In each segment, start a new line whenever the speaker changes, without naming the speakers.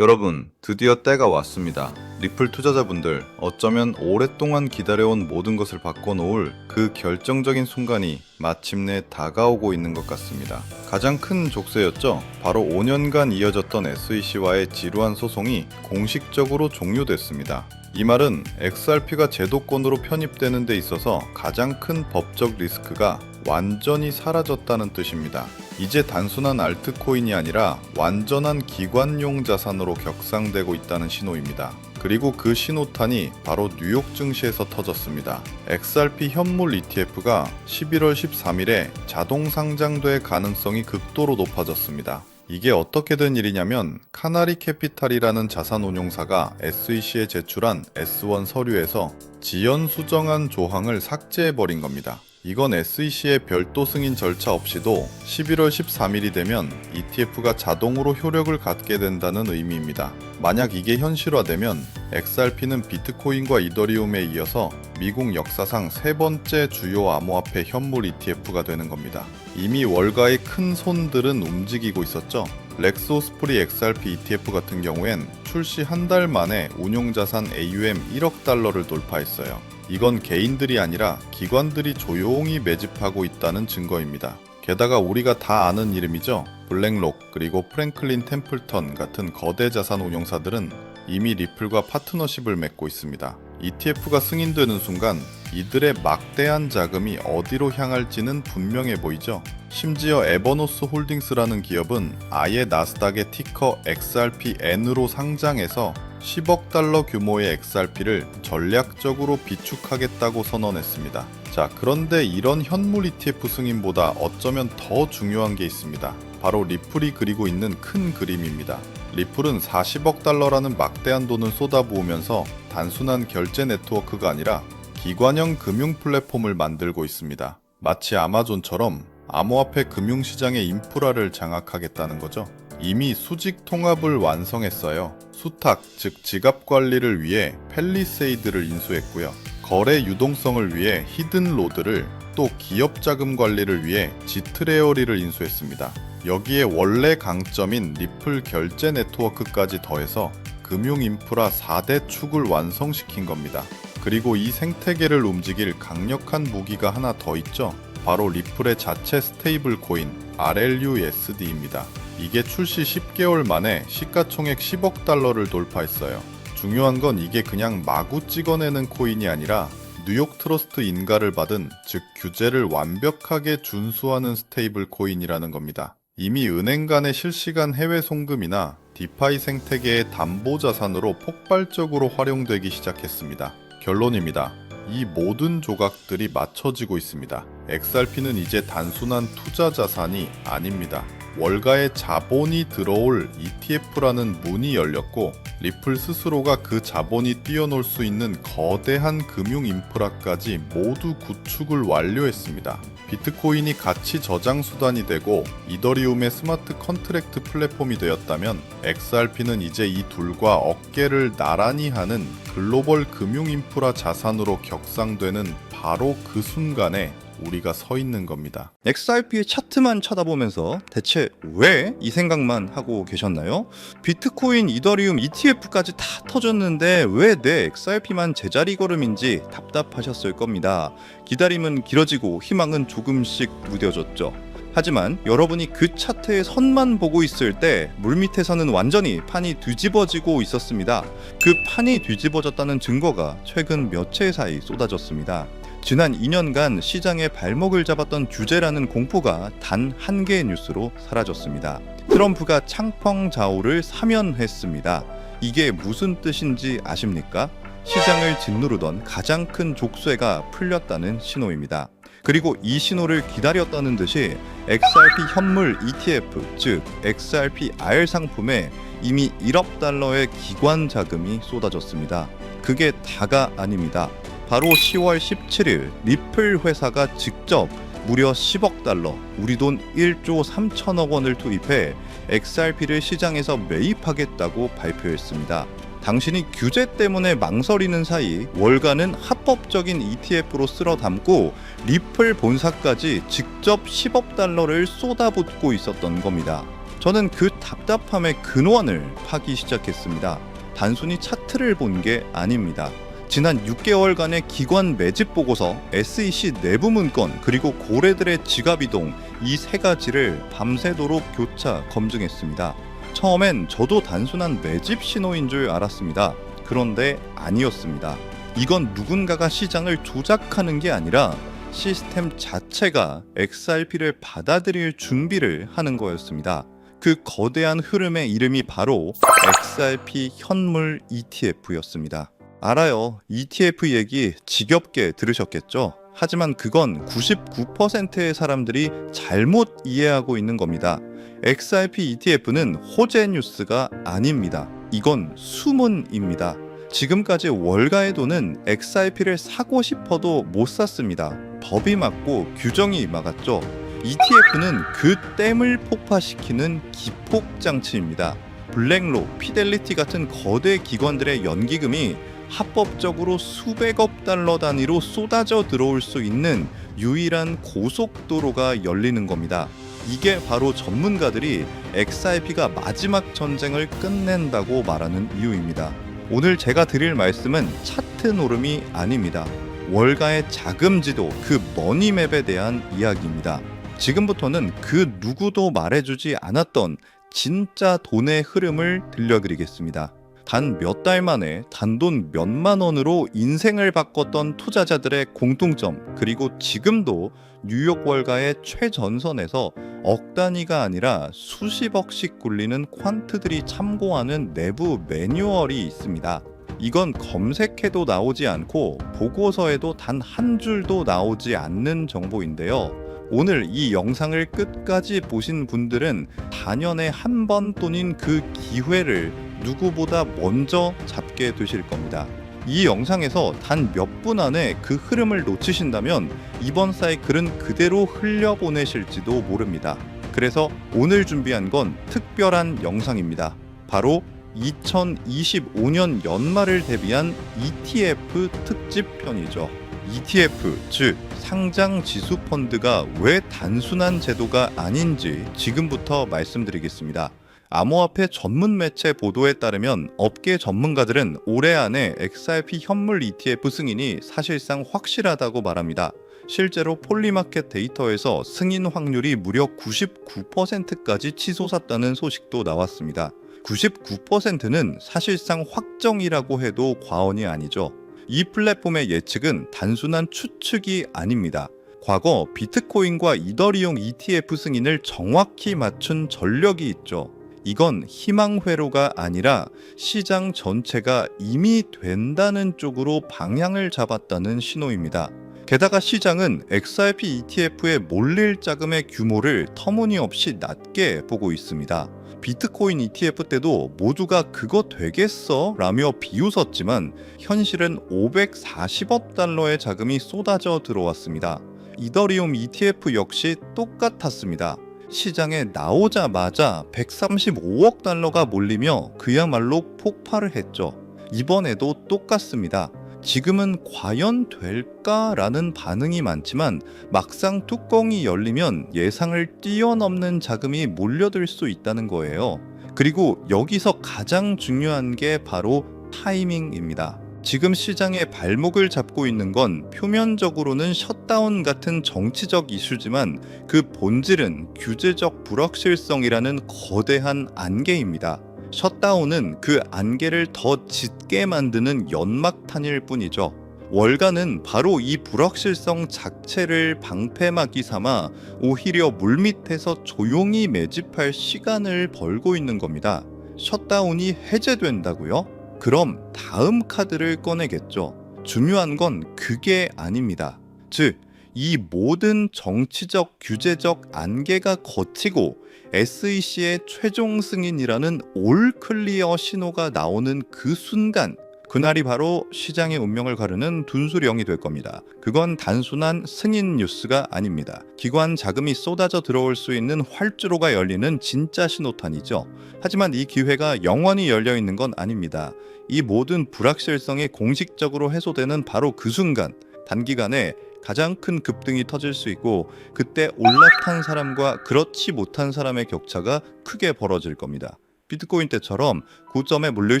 여러분, 드디어 때가 왔습니다. 리플 투자자분들, 어쩌면 오랫동안 기다려온 모든 것을 바꿔놓을 그 결정적인 순간이 마침내 다가오고 있는 것 같습니다. 가장 큰 족쇄였죠? 바로 5년간 이어졌던 SEC와의 지루한 소송이 공식적으로 종료됐습니다. 이 말은 XRP가 제도권으로 편입되는 데 있어서 가장 큰 법적 리스크가 완전히 사라졌다는 뜻입니다. 이제 단순한 알트코인이 아니라 완전한 기관용 자산으로 격상되고 있다는 신호입니다. 그리고 그 신호탄이 바로 뉴욕 증시에서 터졌습니다. XRP 현물 ETF가 11월 13일에 자동 상장될 가능성이 극도로 높아졌습니다. 이게 어떻게 된 일이냐면 카나리 캐피탈이라는 자산운용사가 SEC에 제출한 S1 서류에서 지연 수정한 조항을 삭제해버린 겁니다. 이건 SEC의 별도 승인 절차 없이도 11월 13일이 되면 ETF가 자동으로 효력을 갖게 된다는 의미입니다. 만약 이게 현실화되면 XRP는 비트코인과 이더리움에 이어서 미국 역사상 세 번째 주요 암호화폐 현물 ETF가 되는 겁니다. 이미 월가의 큰 손들은 움직이고 있었죠. 렉소스프리 XRP ETF 같은 경우엔 출시 한 달 만에 운용자산 AUM 1억 달러를 돌파했어요. 이건 개인들이 아니라 기관들이 조용히 매집하고 있다는 증거입니다. 게다가 우리가 다 아는 이름이죠. 블랙록 그리고 프랭클린 템플턴 같은 거대 자산 운용사들은 이미 리플과 파트너십을 맺고 있습니다. ETF가 승인되는 순간 이들의 막대한 자금이 어디로 향할지는 분명해 보이죠. 심지어 에버노스 홀딩스라는 기업은 아예 나스닥의 티커 XRPN으로 상장해서 10억 달러 규모의 XRP를 전략적으로 비축하겠다고 선언했습니다. 자, 그런데 이런 현물 ETF 승인보다 어쩌면 더 중요한 게 있습니다. 바로 리플이 그리고 있는 큰 그림입니다. 리플은 40억 달러라는 막대한 돈을 쏟아부으면서 단순한 결제 네트워크가 아니라 기관형 금융 플랫폼을 만들고 있습니다. 마치 아마존처럼 암호화폐 금융시장의 인프라를 장악하겠다는 거죠. 이미 수직 통합을 완성했어요. 수탁, 즉 지갑 관리를 위해 펠리세이드를 인수했고요. 거래 유동성을 위해 히든로드를, 또 기업 자금 관리를 위해 지트레어리를 인수했습니다. 여기에 원래 강점인 리플 결제 네트워크까지 더해서 금융 인프라 4대 축을 완성시킨 겁니다. 그리고 이 생태계를 움직일 강력한 무기가 하나 더 있죠. 바로 리플의 자체 스테이블 코인 RLUSD입니다. 이게 출시 10개월 만에 시가총액 10억 달러를 돌파했어요. 중요한 건 이게 그냥 마구 찍어내는 코인이 아니라 뉴욕 트러스트 인가를 받은, 즉 규제를 완벽하게 준수하는 스테이블 코인이라는 겁니다. 이미 은행 간의 실시간 해외 송금이나 디파이 생태계의 담보 자산으로 폭발적으로 활용되기 시작했습니다. 결론입니다. 이 모든 조각들이 맞춰지고 있습니다. XRP는 이제 단순한 투자 자산이 아닙니다. 월가의 자본이 들어올 ETF라는 문이 열렸고, 리플 스스로가 그 자본이 뛰어놀 수 있는 거대한 금융 인프라까지 모두 구축을 완료했습니다. 비트코인이 가치 저장 수단이 되고 이더리움의 스마트 컨트랙트 플랫폼이 되었다면 XRP는 이제 이 둘과 어깨를 나란히 하는 글로벌 금융 인프라 자산으로 격상되는 바로 그 순간에 우리가 서 있는 겁니다.
XRP의 차트만 쳐다보면서 대체 왜 이 생각만 하고 계셨나요? 비트코인, 이더리움, ETF까지 다 터졌는데 왜 내 XRP만 제자리 걸음인지 답답하셨을 겁니다. 기다림은 길어지고 희망은 조금씩 무뎌졌죠. 하지만 여러분이 그 차트의 선만 보고 있을 때 물밑에서는 완전히 판이 뒤집어지고 있었습니다. 그 판이 뒤집어졌다는 증거가 최근 며칠 사이 쏟아졌습니다. 지난 2년간 시장의 발목을 잡았던 규제라는 공포가 단 한 개의 뉴스로 사라졌습니다. 트럼프가 창펑자오를 사면했습니다. 이게 무슨 뜻인지 아십니까? 시장을 짓누르던 가장 큰 족쇄가 풀렸다는 신호입니다. 그리고 이 신호를 기다렸다는 듯이 XRP 현물 ETF, 즉 XRPR 상품에 이미 1억 달러의 기관 자금이 쏟아졌습니다. 그게 다가 아닙니다. 바로 10월 17일 리플 회사가 직접 무려 10억 달러, 우리 돈 1조 3천억 원을 투입해 XRP를 시장에서 매입하겠다고 발표했습니다. 당신이 규제 때문에 망설이는 사이 월가는 합법적인 ETF로 쓸어 담고 리플 본사까지 직접 10억 달러를 쏟아붓고 있었던 겁니다. 저는 그 답답함의 근원을 파기 시작했습니다. 단순히 차트를 본 게 아닙니다. 지난 6개월간의 기관 매집 보고서, SEC 내부 문건, 그리고 고래들의 지갑 이동, 이 세 가지를 밤새도록 교차 검증했습니다. 처음엔 저도 단순한 매집 신호인 줄 알았습니다. 그런데 아니었습니다. 이건 누군가가 시장을 조작하는 게 아니라 시스템 자체가 XRP를 받아들일 준비를 하는 거였습니다. 그 거대한 흐름의 이름이 바로 XRP 현물 ETF였습니다. 알아요. ETF 얘기 지겹게 들으셨겠죠? 하지만 그건 99%의 사람들이 잘못 이해하고 있는 겁니다. XRP ETF는 호재 뉴스가 아닙니다. 이건 수문입니다. 지금까지 월가의 돈은 XRP를 사고 싶어도 못 샀습니다. 법이 막고 규정이 막았죠. ETF는 그 댐을 폭파시키는 기폭 장치입니다. 블랙록, 피델리티 같은 거대 기관들의 연기금이 합법적으로 수백억 달러 단위로 쏟아져 들어올 수 있는 유일한 고속도로가 열리는 겁니다. 이게 바로 전문가들이 XRP가 마지막 전쟁을 끝낸다고 말하는 이유입니다. 오늘 제가 드릴 말씀은 차트 노름이 아닙니다. 월가의 자금지도, 그 머니맵에 대한 이야기입니다. 지금부터는 그 누구도 말해주지 않았던 진짜 돈의 흐름을 들려드리겠습니다. 단 몇 달 만에 단돈 몇만 원으로 인생을 바꿨던 투자자들의 공통점, 그리고 지금도 뉴욕 월가의 최전선에서 억 단위가 아니라 수십억씩 굴리는 퀀트들이 참고하는 내부 매뉴얼이 있습니다. 이건 검색해도 나오지 않고 보고서에도 단 한 줄도 나오지 않는 정보인데요. 오늘 이 영상을 끝까지 보신 분들은 단연에 한 번뿐인 그 기회를 누구보다 먼저 잡게 되실 겁니다. 이 영상에서 단 몇 분 안에 그 흐름을 놓치신다면 이번 사이클은 그대로 흘려보내실지도 모릅니다. 그래서 오늘 준비한 건 특별한 영상입니다. 바로 2025년 연말을 대비한 ETF 특집 편이죠. ETF, 즉 상장 지수 펀드가 왜 단순한 제도가 아닌지 지금부터 말씀드리겠습니다. 암호화폐 전문 매체 보도에 따르면 업계 전문가들은 올해 안에 XRP 현물 ETF 승인이 사실상 확실하다고 말합니다. 실제로 폴리마켓 데이터에서 승인 확률이 무려 99%까지 치솟았다는 소식도 나왔습니다. 99%는 사실상 확정이라고 해도 과언이 아니죠. 이 플랫폼의 예측은 단순한 추측이 아닙니다. 과거 비트코인과 이더리움 ETF 승인을 정확히 맞춘 전력이 있죠. 이건 희망 회로가 아니라 시장 전체가 이미 된다는 쪽으로 방향을 잡았다는 신호입니다. 게다가 시장은 XRP ETF에 몰릴 자금의 규모를 터무니없이 낮게 보고 있습니다. 비트코인 ETF 때도 모두가 그거 되겠어? 라며 비웃었지만 현실은 540억 달러의 자금이 쏟아져 들어왔습니다. 이더리움 ETF 역시 똑같았습니다. 시장에 나오자마자 135억 달러가 몰리며 그야말로 폭발을 했죠. 이번에도 똑같습니다. 지금은 과연 될까라는 반응이 많지만 막상 뚜껑이 열리면 예상을 뛰어넘는 자금이 몰려들 수 있다는 거예요. 그리고 여기서 가장 중요한 게 바로 타이밍입니다. 지금 시장의 발목을 잡고 있는 건 표면적으로는 셧다운 같은 정치적 이슈지만 그 본질은 규제적 불확실성이라는 거대한 안개입니다. 셧다운은 그 안개를 더 짙게 만드는 연막탄일 뿐이죠. 월가는 바로 이 불확실성 자체를 방패막이 삼아 오히려 물밑에서 조용히 매집할 시간을 벌고 있는 겁니다. 셧다운이 해제된다고요? 그럼 다음 카드를 꺼내겠죠. 중요한 건 그게 아닙니다. 즉, 이 모든 정치적 규제적 안개가 거치고 SEC의 최종 승인이라는 올 클리어 신호가 나오는 그 순간, 그날이 바로 시장의 운명을 가르는 둔수령이 될 겁니다. 그건 단순한 승인 뉴스가 아닙니다. 기관 자금이 쏟아져 들어올 수 있는 활주로가 열리는 진짜 신호탄이죠. 하지만 이 기회가 영원히 열려 있는 건 아닙니다. 이 모든 불확실성이 공식적으로 해소되는 바로 그 순간, 단기간에 가장 큰 급등이 터질 수 있고 그때 올라탄 사람과 그렇지 못한 사람의 격차가 크게 벌어질 겁니다. 비트코인 때처럼 고점에 몰릴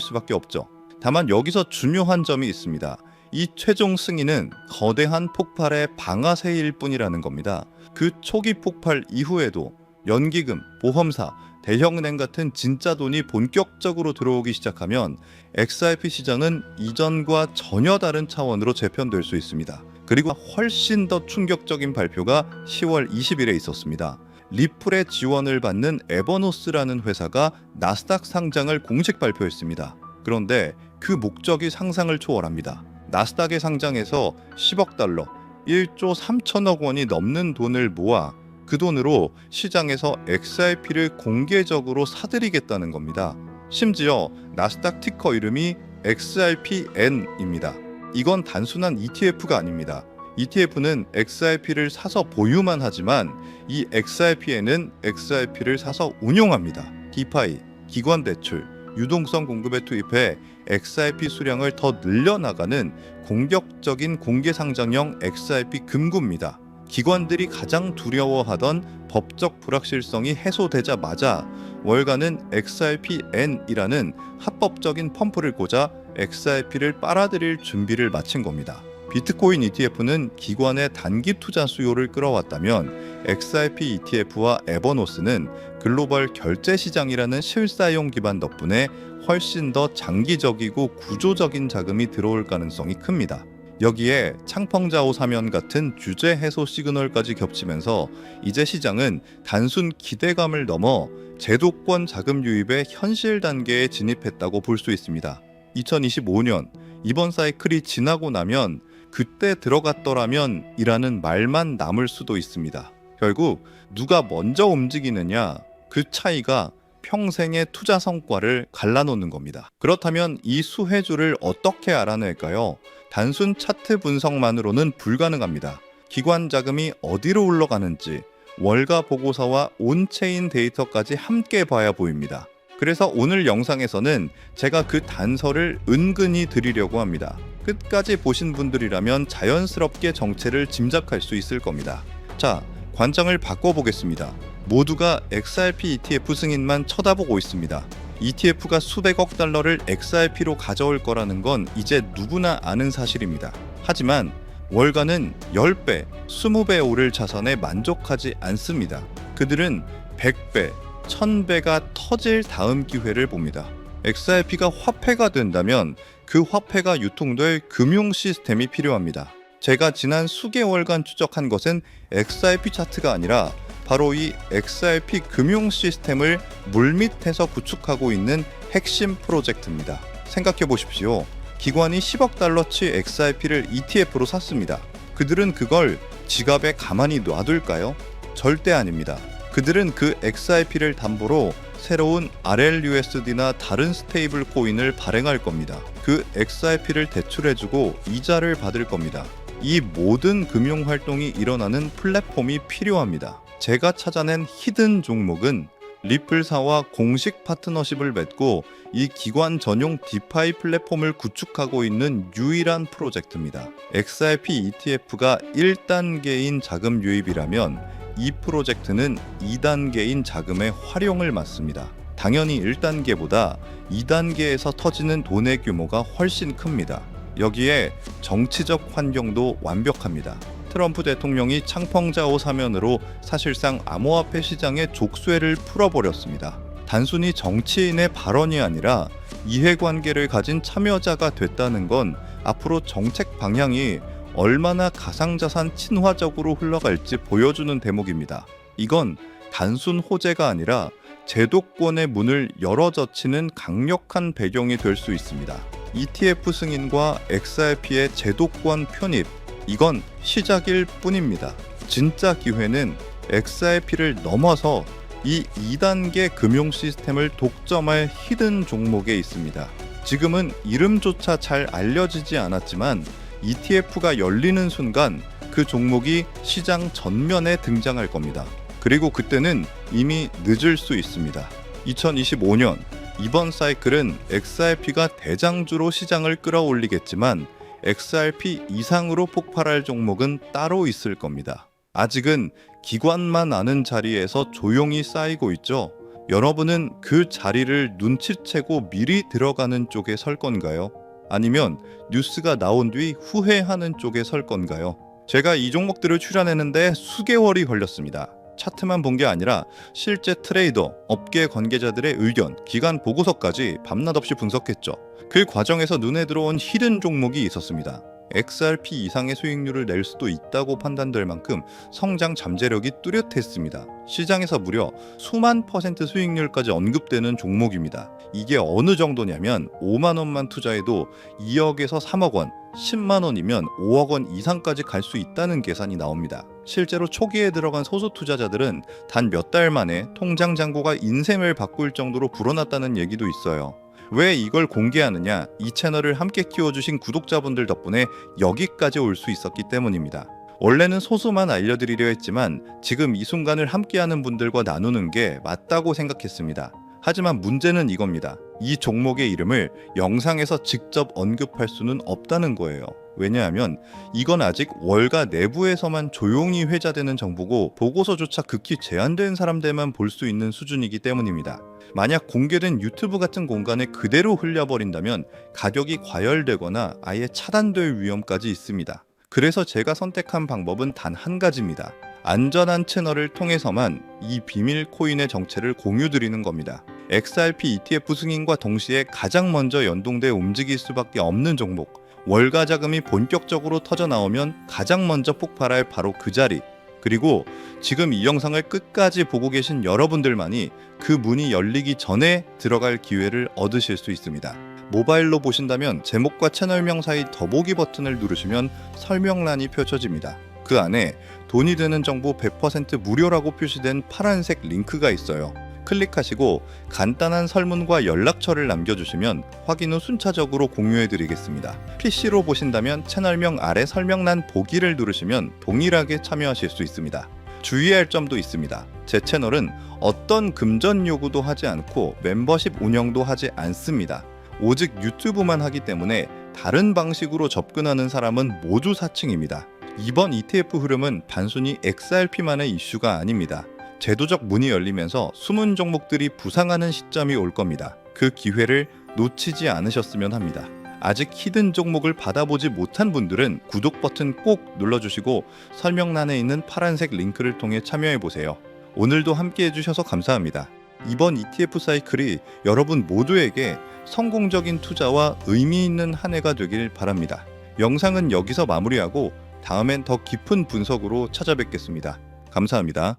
수밖에 없죠. 다만 여기서 중요한 점이 있습니다. 이 최종 승인은 거대한 폭발의 방아쇠일 뿐이라는 겁니다. 그 초기 폭발 이후에도 연기금, 보험사, 대형은행 같은 진짜 돈이 본격적으로 들어오기 시작하면 XRP 시장은 이전과 전혀 다른 차원으로 재편될 수 있습니다. 그리고 훨씬 더 충격적인 발표가 10월 20일에 있었습니다. 리플의 지원을 받는 에버노스라는 회사가 나스닥 상장을 공식 발표했습니다. 그런데 그 목적이 상상을 초월합니다. 나스닥에 상장해서 10억 달러, 1조 3천억 원이 넘는 돈을 모아 그 돈으로 시장에서 XRP를 공개적으로 사들이겠다는 겁니다. 심지어 나스닥 티커 이름이 XRPN입니다. 이건 단순한 ETF가 아닙니다. ETF는 XRP를 사서 보유만 하지만 이 XRPN은 XRP를 사서 운용합니다. 디파이, 기관 대출, 유동성 공급에 투입해 XRP 수량을 더 늘려나가는 공격적인 공개 상장형 XRP 금고입니다. 기관들이 가장 두려워하던 법적 불확실성이 해소되자마자 월가는 XRPN이라는 합법적인 펌프를 꽂아 XRP를 빨아들일 준비를 마친 겁니다. 비트코인 ETF는 기관의 단기 투자 수요를 끌어왔다면 XRP ETF와 에버노스는 글로벌 결제 시장이라는 실사용 기반 덕분에 훨씬 더 장기적이고 구조적인 자금이 들어올 가능성이 큽니다. 여기에 창펑자오 사면 같은 규제 해소 시그널까지 겹치면서 이제 시장은 단순 기대감을 넘어 제도권 자금 유입의 현실 단계에 진입했다고 볼 수 있습니다. 2025년 이번 사이클이 지나고 나면 그때 들어갔더라면 이라는 말만 남을 수도 있습니다. 결국 누가 먼저 움직이느냐 그 차이가 평생의 투자 성과를 갈라놓는 겁니다. 그렇다면 이 수혜주를 어떻게 알아낼까요? 단순 차트 분석만으로는 불가능합니다. 기관 자금이 어디로 흘러가는지 월가 보고서와 온체인 데이터까지 함께 봐야 보입니다. 그래서 오늘 영상에서는 제가 그 단서를 은근히 드리려고 합니다. 끝까지 보신 분들이라면 자연스럽게 정체를 짐작할 수 있을 겁니다. 자, 관점을 바꿔보겠습니다. 모두가 XRP ETF 승인만 쳐다보고 있습니다. ETF가 수백억 달러를 XRP로 가져올 거라는 건 이제 누구나 아는 사실입니다. 하지만 월가는 10배, 20배 오를 자산에 만족하지 않습니다. 그들은 100배, 1000배가 터질 다음 기회를 봅니다. XRP가 화폐가 된다면 그 화폐가 유통될 금융 시스템이 필요합니다. 제가 지난 수개월간 추적한 것은 XRP 차트가 아니라 바로 이 XRP 금융 시스템을 물밑에서 구축하고 있는 핵심 프로젝트입니다. 생각해 보십시오. 기관이 10억 달러치 XRP를 ETF로 샀습니다. 그들은 그걸 지갑에 가만히 놔둘까요? 절대 아닙니다. 그들은 그 XRP를 담보로 새로운 RLUSD나 다른 스테이블 코인을 발행할 겁니다. 그 XRP를 대출해주고 이자를 받을 겁니다. 이 모든 금융 활동이 일어나는 플랫폼이 필요합니다. 제가 찾아낸 히든 종목은 리플사와 공식 파트너십을 맺고 이 기관 전용 디파이 플랫폼을 구축하고 있는 유일한 프로젝트입니다. XRP ETF가 1단계인 자금 유입이라면 이 프로젝트는 2단계인 자금의 활용을 맡습니다. 당연히 1단계보다 2단계에서 터지는 돈의 규모가 훨씬 큽니다. 여기에 정치적 환경도 완벽합니다. 트럼프 대통령이 창펑자오 사면으로 사실상 암호화폐 시장의 족쇄를 풀어버렸습니다. 단순히 정치인의 발언이 아니라 이해관계를 가진 참여자가 됐다는 건 앞으로 정책 방향이 얼마나 가상자산 친화적으로 흘러갈지 보여주는 대목입니다. 이건 단순 호재가 아니라 제도권의 문을 열어젖히는 강력한 배경이 될 수 있습니다. ETF 승인과 XRP의 제도권 편입, 이건 시작일 뿐입니다. 진짜 기회는 XRP를 넘어서 이 2단계 금융 시스템을 독점할 히든 종목에 있습니다. 지금은 이름조차 잘 알려지지 않았지만 ETF가 열리는 순간 그 종목이 시장 전면에 등장할 겁니다. 그리고 그때는 이미 늦을 수 있습니다. 2025년 이번 사이클은 XRP가 대장주로 시장을 끌어올리겠지만 XRP 이상으로 폭발할 종목은 따로 있을 겁니다. 아직은 기관만 아는 자리에서 조용히 쌓이고 있죠. 여러분은 그 자리를 눈치채고 미리 들어가는 쪽에 설 건가요? 아니면 뉴스가 나온 뒤 후회하는 쪽에 설 건가요? 제가 이 종목들을 출연했는데 수개월이 걸렸습니다. 차트만 본 게 아니라 실제 트레이더, 업계 관계자들의 의견, 기관 보고서까지 밤낮 없이 분석했죠. 그 과정에서 눈에 들어온 히든 종목이 있었습니다. XRP 이상의 수익률을 낼 수도 있다고 판단될 만큼 성장 잠재력이 뚜렷했습니다. 시장에서 무려 수만 % 수익률까지 언급되는 종목입니다. 이게 어느 정도냐면 5만 원만 투자해도 2억에서 3억 원, 10만 원이면 5억 원 이상까지 갈 수 있다는 계산이 나옵니다. 실제로 초기에 들어간 소수 투자자들은 단 몇 달 만에 통장 잔고가 인생을 바꿀 정도로 불어났다는 얘기도 있어요. 왜 이걸 공개하느냐? 이 채널을 함께 키워주신 구독자분들 덕분에 여기까지 올 수 있었기 때문입니다. 원래는 소수만 알려드리려 했지만 지금 이 순간을 함께하는 분들과 나누는 게 맞다고 생각했습니다. 하지만 문제는 이겁니다. 이 종목의 이름을 영상에서 직접 언급할 수는 없다는 거예요. 왜냐하면 이건 아직 월가 내부에서만 조용히 회자되는 정보고 보고서조차 극히 제한된 사람들만 볼 수 있는 수준이기 때문입니다. 만약 공개된 유튜브 같은 공간에 그대로 흘려버린다면 가격이 과열되거나 아예 차단될 위험까지 있습니다. 그래서 제가 선택한 방법은 단 한 가지입니다. 안전한 채널을 통해서만 이 비밀 코인의 정체를 공유드리는 겁니다. XRP ETF 승인과 동시에 가장 먼저 연동돼 움직일 수밖에 없는 종목, 월가 자금이 본격적으로 터져 나오면 가장 먼저 폭발할 바로 그 자리, 그리고 지금 이 영상을 끝까지 보고 계신 여러분들만이 그 문이 열리기 전에 들어갈 기회를 얻으실 수 있습니다. 모바일로 보신다면 제목과 채널명 사이 더보기 버튼을 누르시면 설명란이 펼쳐집니다. 그 안에 돈이 드는 정보 100% 무료라고 표시된 파란색 링크가 있어요. 클릭하시고 간단한 설문과 연락처를 남겨주시면 확인 후 순차적으로 공유해드리겠습니다. PC로 보신다면 채널명 아래 설명란 보기를 누르시면 동일하게 참여하실 수 있습니다. 주의할 점도 있습니다. 제 채널은 어떤 금전 요구도 하지 않고 멤버십 운영도 하지 않습니다. 오직 유튜브만 하기 때문에 다른 방식으로 접근하는 사람은 모두 사칭입니다. 이번 ETF 흐름은 단순히 XRP만의 이슈가 아닙니다. 제도적 문이 열리면서 숨은 종목들이 부상하는 시점이 올 겁니다. 그 기회를 놓치지 않으셨으면 합니다. 아직 히든 종목을 받아보지 못한 분들은 구독 버튼 꼭 눌러주시고 설명란에 있는 파란색 링크를 통해 참여해보세요. 오늘도 함께 해주셔서 감사합니다. 이번 ETF 사이클이 여러분 모두에게 성공적인 투자와 의미 있는 한 해가 되길 바랍니다. 영상은 여기서 마무리하고 다음엔 더 깊은 분석으로 찾아뵙겠습니다. 감사합니다.